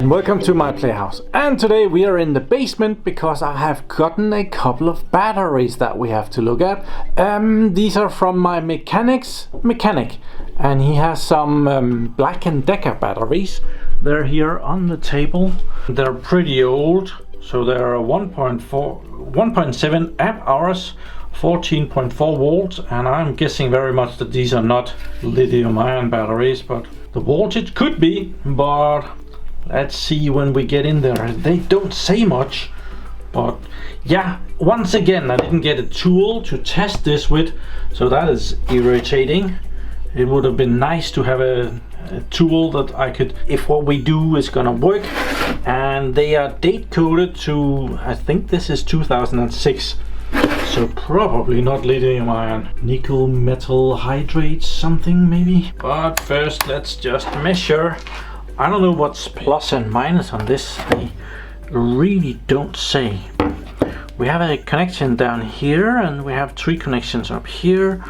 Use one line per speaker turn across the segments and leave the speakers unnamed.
Welcome to my playhouse, and today we are in the basement because I have gotten a couple of batteries that we have to look at. These are from my mechanic, and he has some Black & Decker batteries. They're here on the table. They're pretty old, so they're 1.7 amp hours, 14.4 volts, and I'm guessing very much that these are not lithium ion batteries, but the voltage could be. But let's see when we get in there. They don't say much, but yeah, once again I didn't get a tool to test this with, so that is irritating. It would have been nice to have a tool that I could, if what we do is gonna work. And they are date coded to, I think this is 2006, so probably not lithium ion. Nickel metal hydrate something maybe. But first let's just measure. I don't know what's plus and minus on this. They really don't say. We have a connection down here, and we have 3 connections up here.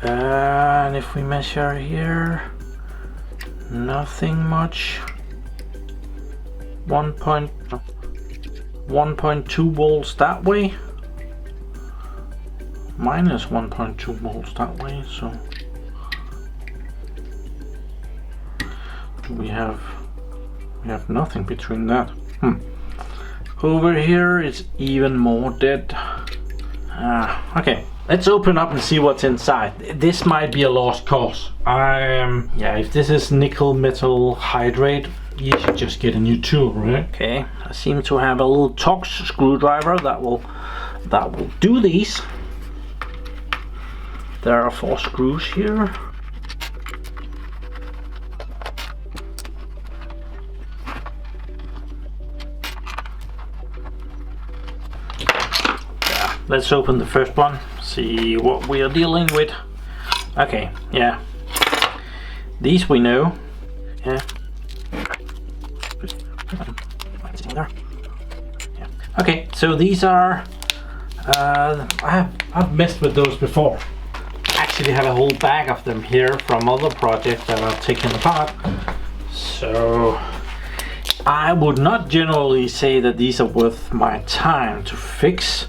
And if we measure here, nothing much. 1.2 volts that way. Minus 1.2 volts that way. So we have nothing between that. Over here it's even more dead. Okay, let's open up and see what's inside. This might be a lost cause. Yeah, if this is nickel metal hydrate, you should just get a new tool, right? Okay, I seem to have a little Torx screwdriver that will do these. There are 4 screws here. Let's open the first one, see what we are dealing with. Okay, yeah. These we know. Yeah. Okay, so these are, I've messed with those before. I actually have a whole bag of them here from other projects that I've taken apart. So I would not generally say that these are worth my time to fix,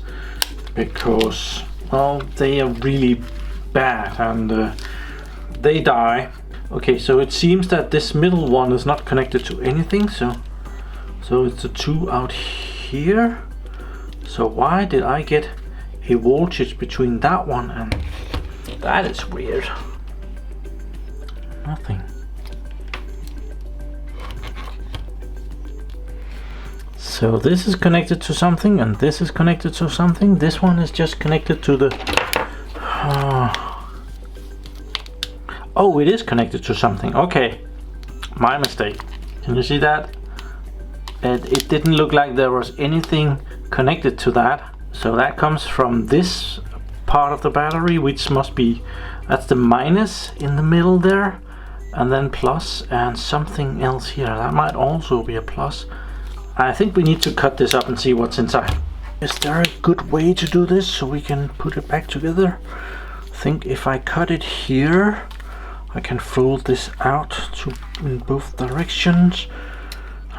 because, well, they are really bad and they die. Okay, so it seems that this middle one is not connected to anything, so it's the 2 out here. So why did I get a voltage between that one and that? Is weird. Nothing. So this is connected to something, and this is connected to something. This one is just connected to the... Oh, it is connected to something. Okay, my mistake. Can you see that? It didn't look like there was anything connected to that. So that comes from this part of the battery, which must be... That's the minus in the middle there. And then plus and something else here. That might also be a plus. I think we need to cut this up and see what's inside. Is there a good way to do this so we can put it back together? I think if I cut it here, I can fold this out in both directions.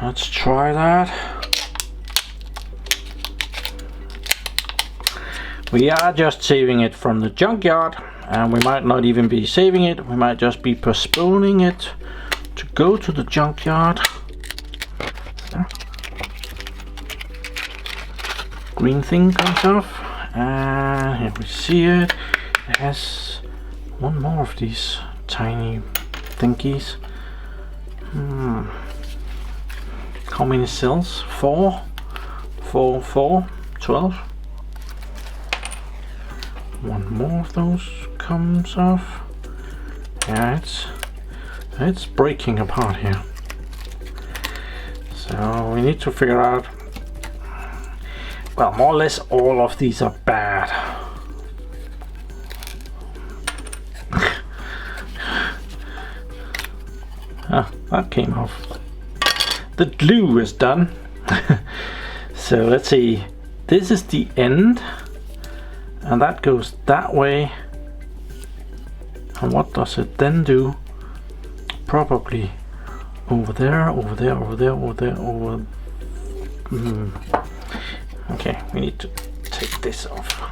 Let's try that. We are just saving it from the junkyard, and we might not even be saving it. We might just be postponing it to go to the junkyard. Green thing comes off, and here we see it. It has one more of these tiny thingies. How many cells? 4, 4, 4, 12. One more of those comes off. Yeah, it's breaking apart here. So we need to figure out. Well, more or less all of these are bad. That came off. The glue is done. So let's see. This is the end, and that goes that way. And what does it then do? Probably over there, over there, over there, over there, over. Okay, we need to take this off.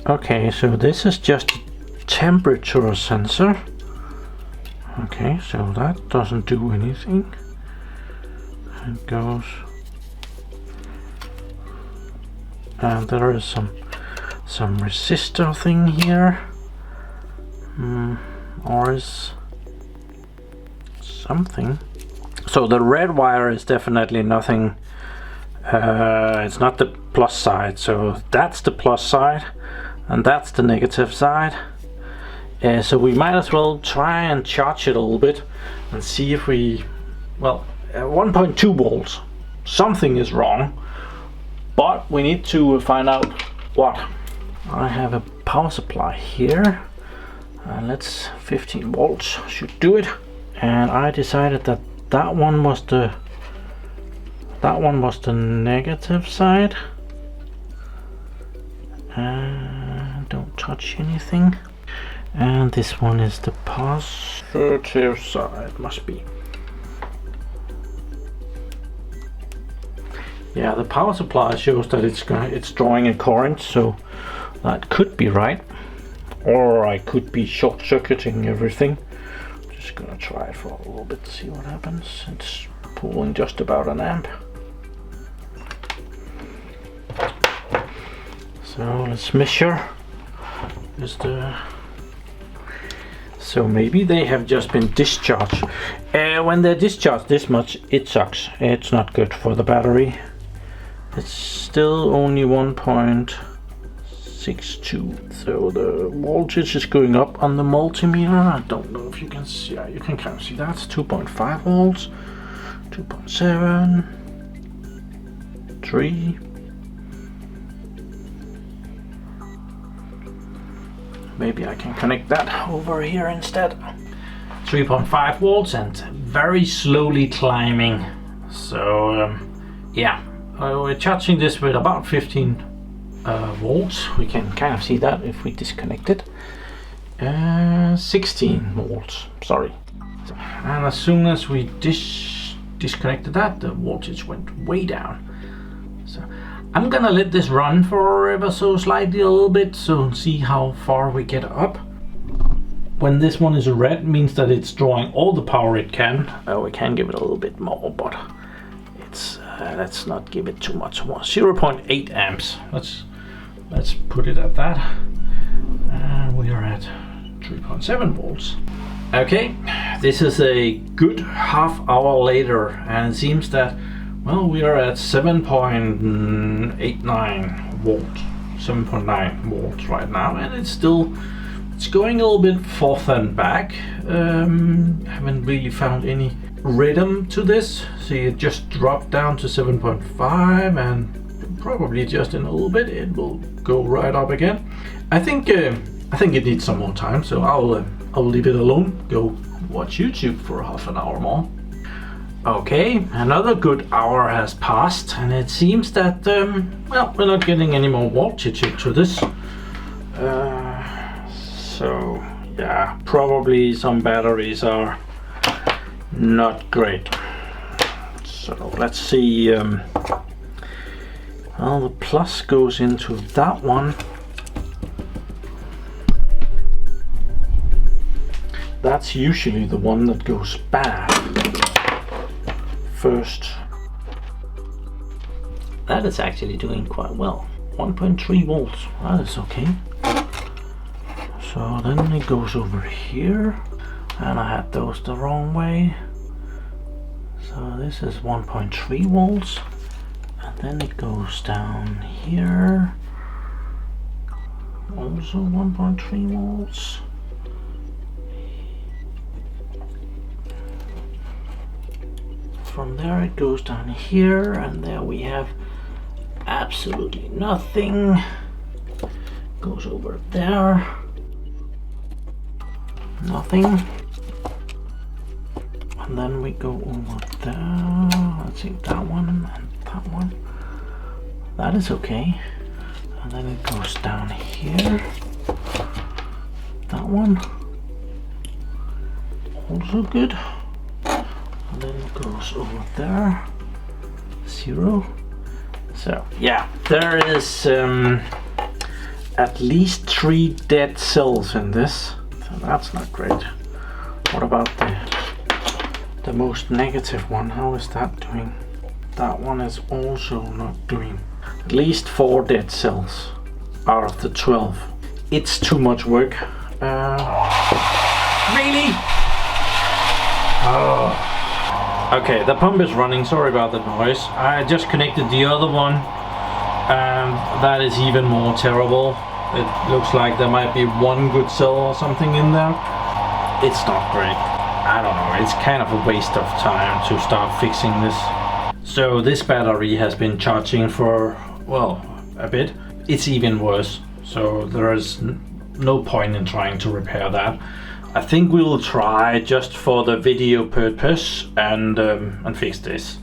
Okay, so this is just a temperature sensor. Okay, so that doesn't do anything. It goes, and there is some resistor thing here, or is something. So the red wire is definitely nothing. It's not the plus side, so that's the plus side and that's the negative side. So we might as well try and charge it a little bit and see if we, well, 1.2 volts, something is wrong, but we need to find out what. I have a power supply here, and let's 15 volts should do it. And I decided that that one was the negative side. Don't touch anything. And this one is the positive side, must be. Yeah, the power supply shows that it's drawing a current, so that could be right. Or I could be short-circuiting everything. Just gonna try it for a little bit to see what happens. It's pulling just about an amp. So let's measure. So maybe they have just been discharged. When they're discharged this much, it sucks. It's not good for the battery. It's still only 1.62, so the voltage is going up on the multimeter. I don't know if you can see. Yeah, you can kind of see that. 2.5 volts, 2.7, 3. Maybe I can connect that over here instead. 3.5 volts and very slowly climbing. So yeah, we're charging this with about 15 volts. We can kind of see that if we disconnect it. 16 volts, sorry. And as soon as we disconnected that, the voltage went way down. So I'm gonna let this run for ever so slightly a little bit, so see how far we get up. When this one is red, means that it's drawing all the power it can. We can give it a little bit more, but it's let's not give it too much more. 0.8 amps. Let's put it at that. We are at 3.7 volts. Okay, this is a good half hour later, and it seems that, well, we are at 7.89 volts, 7.9 volts right now, and it's going a little bit forth and back. Haven't really found any rhythm to this. See, it just dropped down to 7.5, and probably just in a little bit it will go right up again. I think it needs some more time, so I'll leave it alone. Go watch YouTube for half an hour more. Okay, another good hour has passed, and it seems that well, we're not getting any more voltage into this. So yeah, probably some batteries are not great. So let's see. Well, the plus goes into that one. That's usually the one that goes bad first. That is actually doing quite well. 1.3 volts. That is okay. So then it goes over here, and I had those the wrong way. So this is 1.3 volts, and then it goes down here. Also 1.3 volts. From there it goes down here, and there we have absolutely nothing. Goes over there. Nothing. And then we go over there. Let's see, that one and that one. That is okay. And then it goes down here. That one. Also good. And then it goes over there. 0. So yeah, there is at least 3 dead cells in this. So that's not great. What about the most negative one? How is that doing? That one is also not doing. At least 4 dead cells out of the 12. It's too much work. Really? Oh. Okay, the pump is running. Sorry about the noise. I just connected the other one, and that is even more terrible. It looks like there might be 1 good cell or something in there. It's not great. I don't know. It's kind of a waste of time to start fixing this. So this battery has been charging for, well, a bit. It's even worse. So there is no point in trying to repair that. I think we will try just for the video purpose and fix this.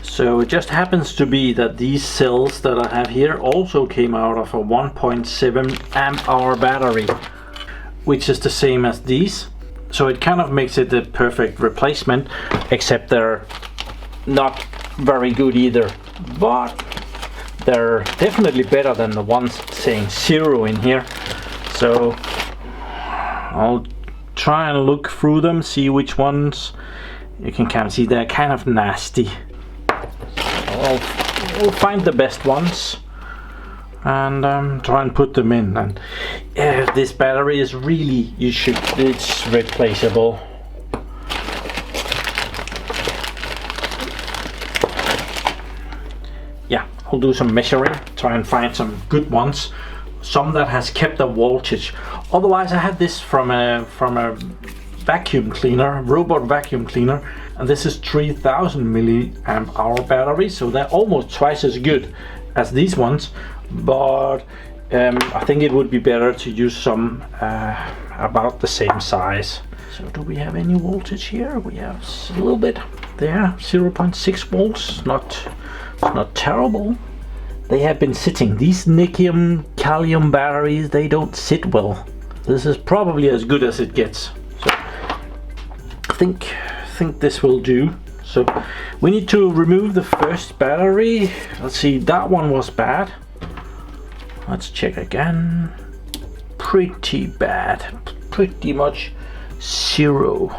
So it just happens to be that these cells that I have here also came out of a 1.7 amp hour battery, which is the same as these. So it kind of makes it the perfect replacement, except they're not very good either. But they're definitely better than the ones saying 0 in here. So I'll try and look through them, see which ones. You can kind of see they're kind of nasty. We'll find the best ones and try and put them in. And this battery is really, it's replaceable. Yeah, I'll do some measuring, try and find some good ones. Some that has kept the voltage. Otherwise, I had this from a vacuum cleaner, robot vacuum cleaner, and this is 3000 milliamp hour battery, so they're almost twice as good as these ones. But I think it would be better to use some about the same size. So do we have any voltage here? We have a little bit there, 0.6 volts. It's not terrible. They have been sitting. These nickel calcium batteries, they don't sit well. This is probably as good as it gets. So I think this will do. So we need to remove the first battery. Let's see, that one was bad. Let's check again. Pretty bad. Pretty much 0.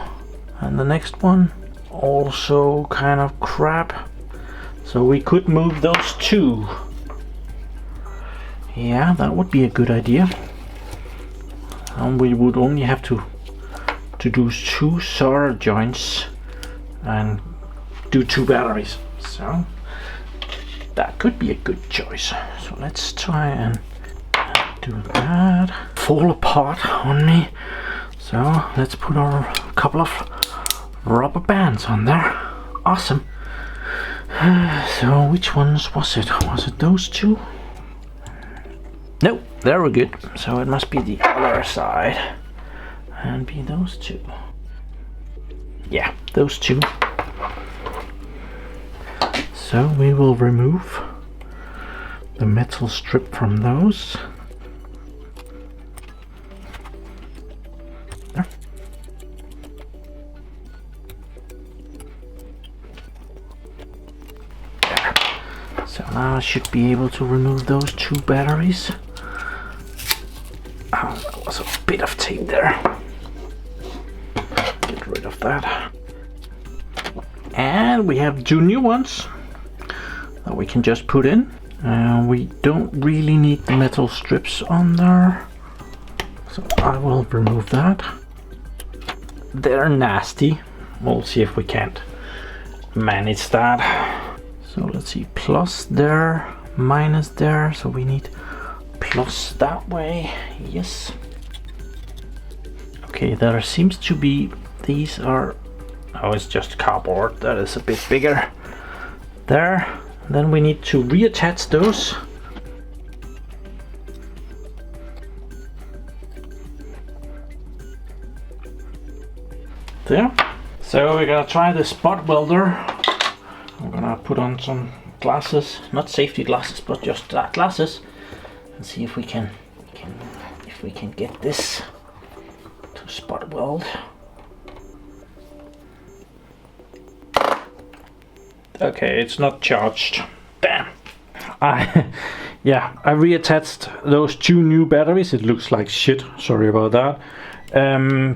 And the next one also kind of crap. So we could move those 2. Yeah, that would be a good idea. And we would only have to do 2 solder joints and do 2 batteries. So that could be a good choice. So let's try and do that. Fall apart on me. So let's put our couple of rubber bands on there. Awesome. So which ones was it? Was it those 2? No, they were good. So it must be the other side and be those 2. Yeah, those 2. So we will remove the metal strip from those. There. There. So now I should be able to remove those 2 batteries. Oh, there was a bit of tape there. Get rid of that. And we have 2 new ones that we can just put in. We don't really need the metal strips on there, so I will remove that. They're nasty. We'll see if we can't manage that. So let's see, plus there, minus there, so we need plus that way. Yes. Okay, there seems to be, these are, oh, it's just cardboard. That is a bit bigger. There. Then we need to reattach those. There. So we're gonna try the spot welder. I'm gonna put on some glasses, not safety glasses, but just glasses. Let's see if we can get this to spot weld. Okay, it's not charged. Damn. I reattached those 2 new batteries. It looks like shit. Sorry about that.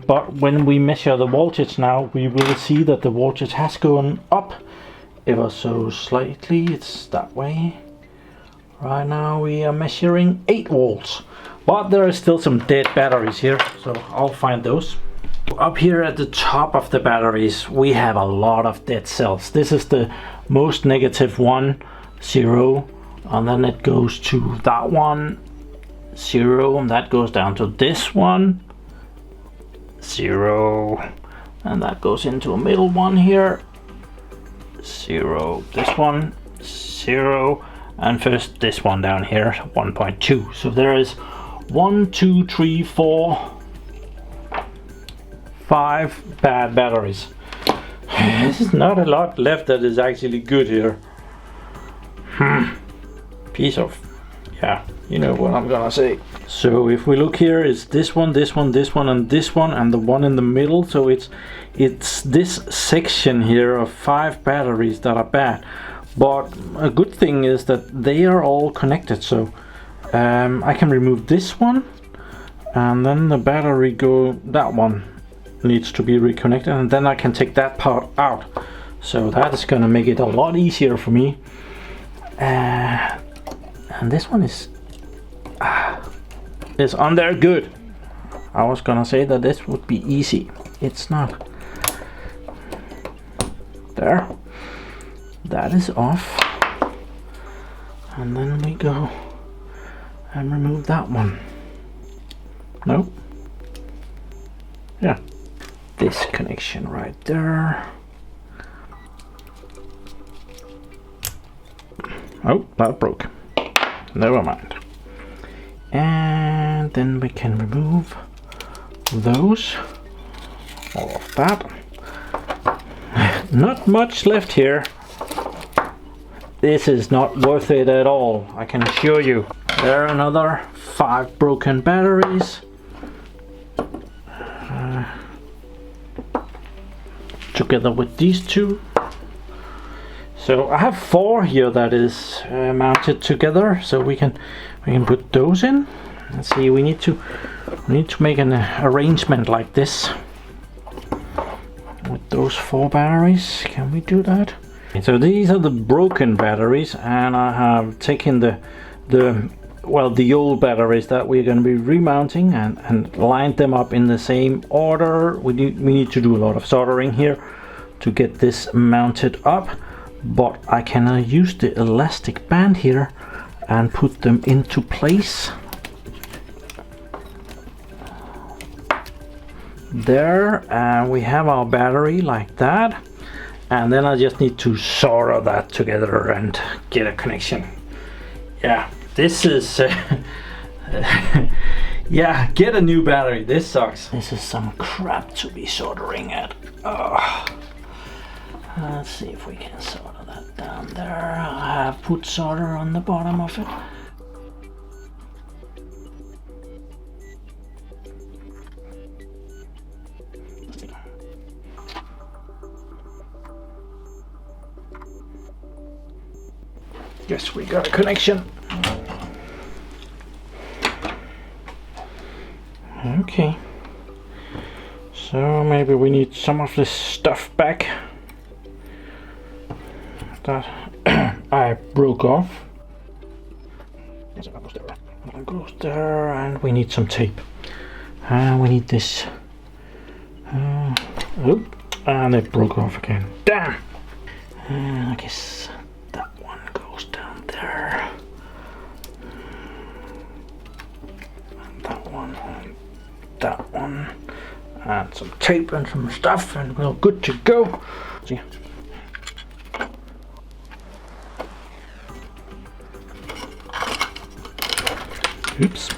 But when we measure the voltage now, we will see that the voltage has gone up ever so slightly. It's that way. Right now we are measuring 8 volts. But there are still some dead batteries here, so I'll find those. Up here at the top of the batteries, we have a lot of dead cells. This is the most negative one, 0. And then it goes to that one, 0. And that goes down to this one, 0. And that goes into a middle one here, 0. This one, 0. And first this one down here, 1.2. So there is 1, 2, 3, 4, 5 bad batteries. There's not a lot left that is actually good here. Piece of, yeah, you know what I'm gonna say. So if we look here, it's this one, this one, this one, and this one, and the one in the middle. So it's this section here of 5 batteries that are bad. But a good thing is that they are all connected. So I can remove this one, and then the battery that one needs to be reconnected, and then I can take that part out. So that is gonna make it a lot easier for me. And this one is on there good. I was gonna say that this would be easy. It's not. There. That is off. And then we go and remove that one. Nope. Yeah. This connection right there. Oh, that broke. Never mind. And then we can remove those. All of that. Not much left here. This is not worth it at all, I can assure you. There are another 5 broken batteries. Together with these 2. So I have 4 here that is mounted together, so we can put those in. Let's see, we need to make an arrangement like this with those 4 batteries. Can we do that? So these are the broken batteries, and I have taken the old batteries that we're going to be remounting and lined them up in the same order. We need to do a lot of soldering here to get this mounted up, but I can use the elastic band here and put them into place. There, and we have our battery like that. And then I just need to solder that together and get a connection. Yeah, this is... yeah, get a new battery. This sucks. This is some crap to be soldering at. Oh. Let's see if we can solder that down there. I have put solder on the bottom of it. Yes, we got a connection. Okay. So maybe we need some of this stuff back that I broke off. That goes there, and we need some tape. And we need this. Oh, and it broke off again. Damn! I guess that one goes down there. And that one, and that one. And some tape and some stuff, and we're good to go. See. Oops.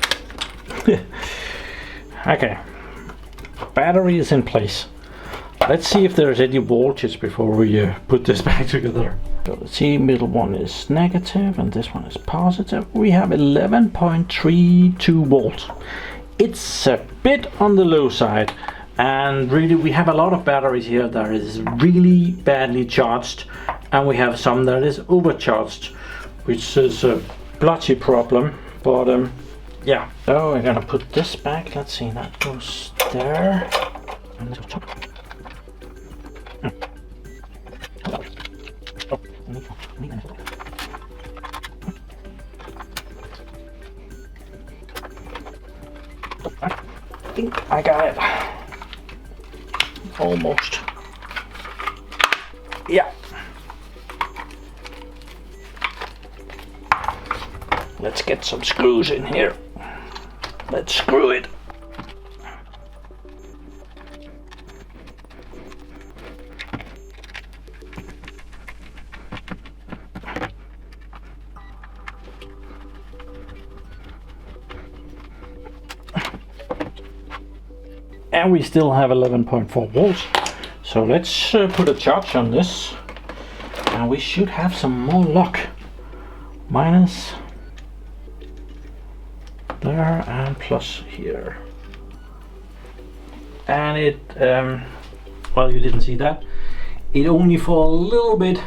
Okay. Battery is in place. Let's see if there's any voltage before we put this back together. So let's see, middle one is negative and this one is positive. We have 11.32 volts. It's a bit on the low side, and really we have a lot of batteries here that is really badly charged, and we have some that is overcharged, which is a blotchy problem. But yeah, so we're gonna put this back. Let's see, that goes there, and this goes top. I think I got it. Almost. Yeah. Let's get some screws in here. Let's screw it. And we still have 11.4 volts. So let's put a charge on this. And we should have some more luck. Minus there and plus here. And it, well, you didn't see that. It only for a little bit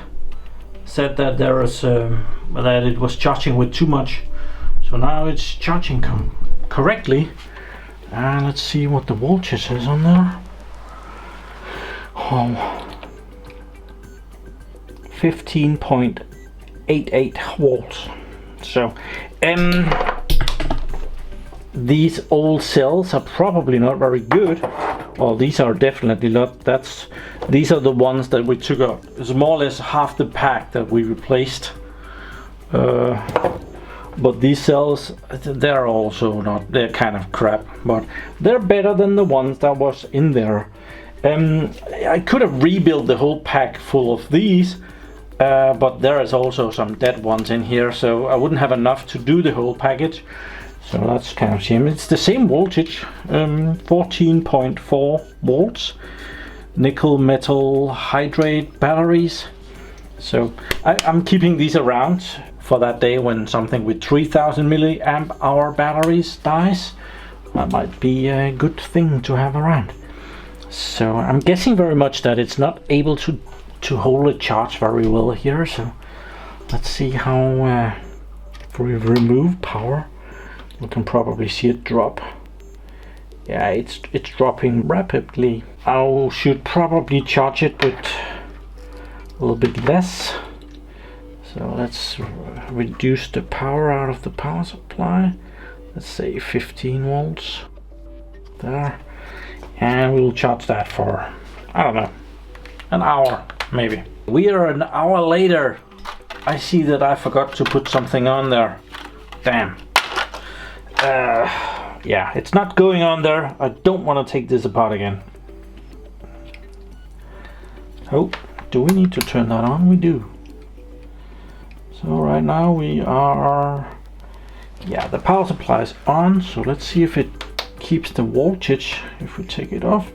said that there was that it was charging with too much. So now it's charging correctly. And let's see what the voltage is on there. Oh, 15.88 volts. So, these old cells are probably not very good. Well, these are definitely not. These are the ones that we took out. It's more or less half the pack that we replaced. But these cells, they're also not, they're kind of crap, but they're better than the ones that was in there. I could have rebuilt the whole pack full of these, but there is also some dead ones in here, so I wouldn't have enough to do the whole package. So that's kind of shame. It's the same voltage, 14.4 volts, nickel metal hydrate batteries. So I'm keeping these around for that day when something with 3000 milliamp hour batteries dies. That might be a good thing to have around. So I'm guessing very much that it's not able to hold a charge very well here. So let's see how if we remove power, we can probably see it drop. Yeah, it's dropping rapidly. I should probably charge it with a little bit less. So let's reduce the power out of the power supply. Let's say 15 volts there, and we'll charge that for, I don't know, an hour maybe. We are an hour later. I see that I forgot to put something on there. Damn. Yeah, it's not going on there. I don't want to take this apart again. Oh, do we need to turn that on? We do. So right now we are, yeah, the power supply is on. So let's see if it keeps the voltage if we take it off.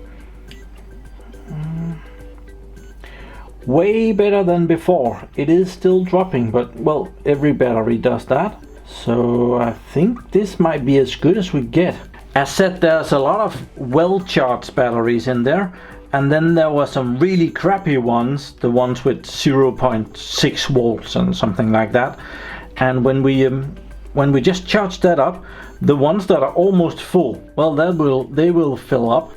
Way better than before. It is still dropping, but well, every battery does that. So I think this might be as good as we get. As said, there's a lot of well-charged batteries in there. And then there were some really crappy ones, the ones with 0.6 volts and something like that. And when we just charge that up, the ones that are almost full, well, they will fill up,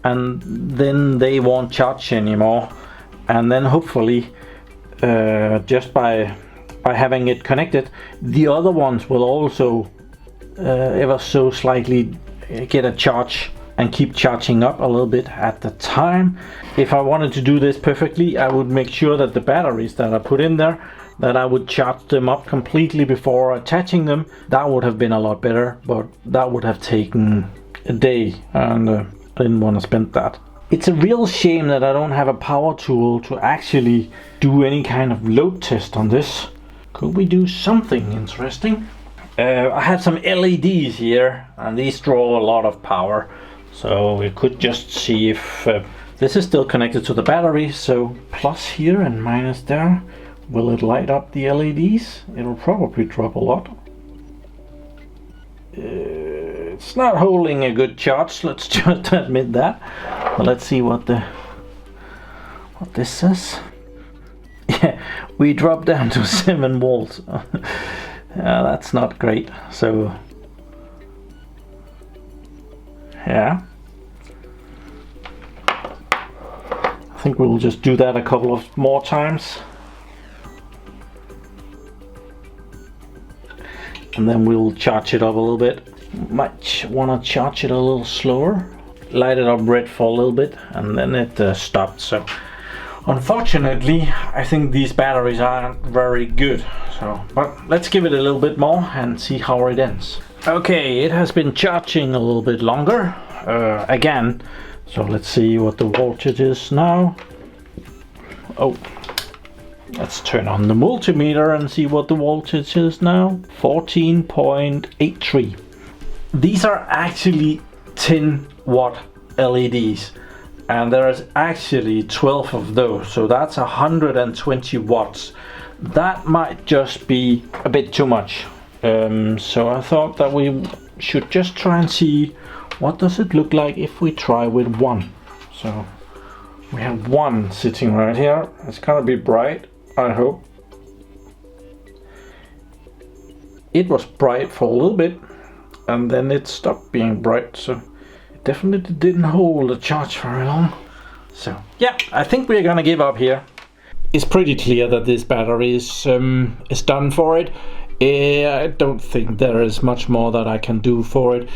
and then they won't charge anymore. And then hopefully, just by having it connected, the other ones will also ever so slightly get a charge and keep charging up a little bit at the time. If I wanted to do this perfectly, I would make sure that the batteries that I put in there, that I would charge them up completely before attaching them. That would have been a lot better, but that would have taken a day, and I didn't want to spend that. It's a real shame that I don't have a power tool to actually do any kind of load test on this. Could we do something interesting? I have some LEDs here, and these draw a lot of power. So we could just see if this is still connected to the battery. So plus here and minus there. Will it light up the LEDs? It'll probably drop a lot. It's not holding a good charge, let's just admit that. But let's see what this says. Yeah, we dropped down to 7 volts. That's not great. So yeah, I think we'll just do that a couple of more times, and then we'll charge it up a little bit. Might want to charge it a little slower. Light it up red for a little bit, and then it stopped. So unfortunately, I think these batteries aren't very good. So, but let's give it a little bit more and see how it ends. Okay, it has been charging a little bit longer again. So let's see what the voltage is now. Oh, let's turn on the multimeter and see what the voltage is now. 14.83. These are actually 10 watt LEDs, and there's actually 12 of those, so that's 120 watts. That might just be a bit too much. So I thought that we should just try and see what does it look like if we try with one. So we have one sitting right here. It's gonna be bright, I hope. It was bright for a little bit, and then it stopped being bright, so it definitely didn't hold the charge very long. So yeah, I think we're gonna give up here. It's pretty clear that this battery is done for it. I don't think there is much more that I can do for it.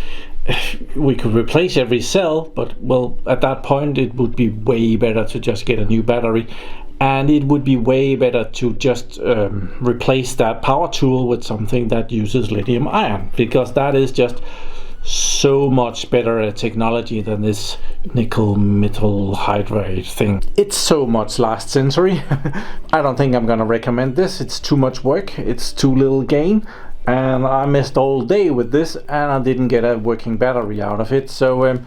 We could replace every cell, but well, at that point it would be way better to just get a new battery. And it would be way better to just replace that power tool with something that uses lithium ion, because that is just so much better technology than this nickel metal hydride thing. It's so much last century. I don't think I'm gonna recommend this. It's too much work, it's too little gain, and I missed all day with this and I didn't get a working battery out of it. So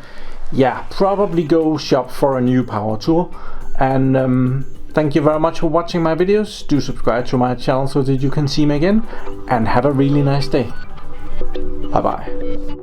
yeah, probably go shop for a new power tool. And thank you very much for watching my videos. Do subscribe to my channel so that you can see me again, and have a really nice day. Bye bye.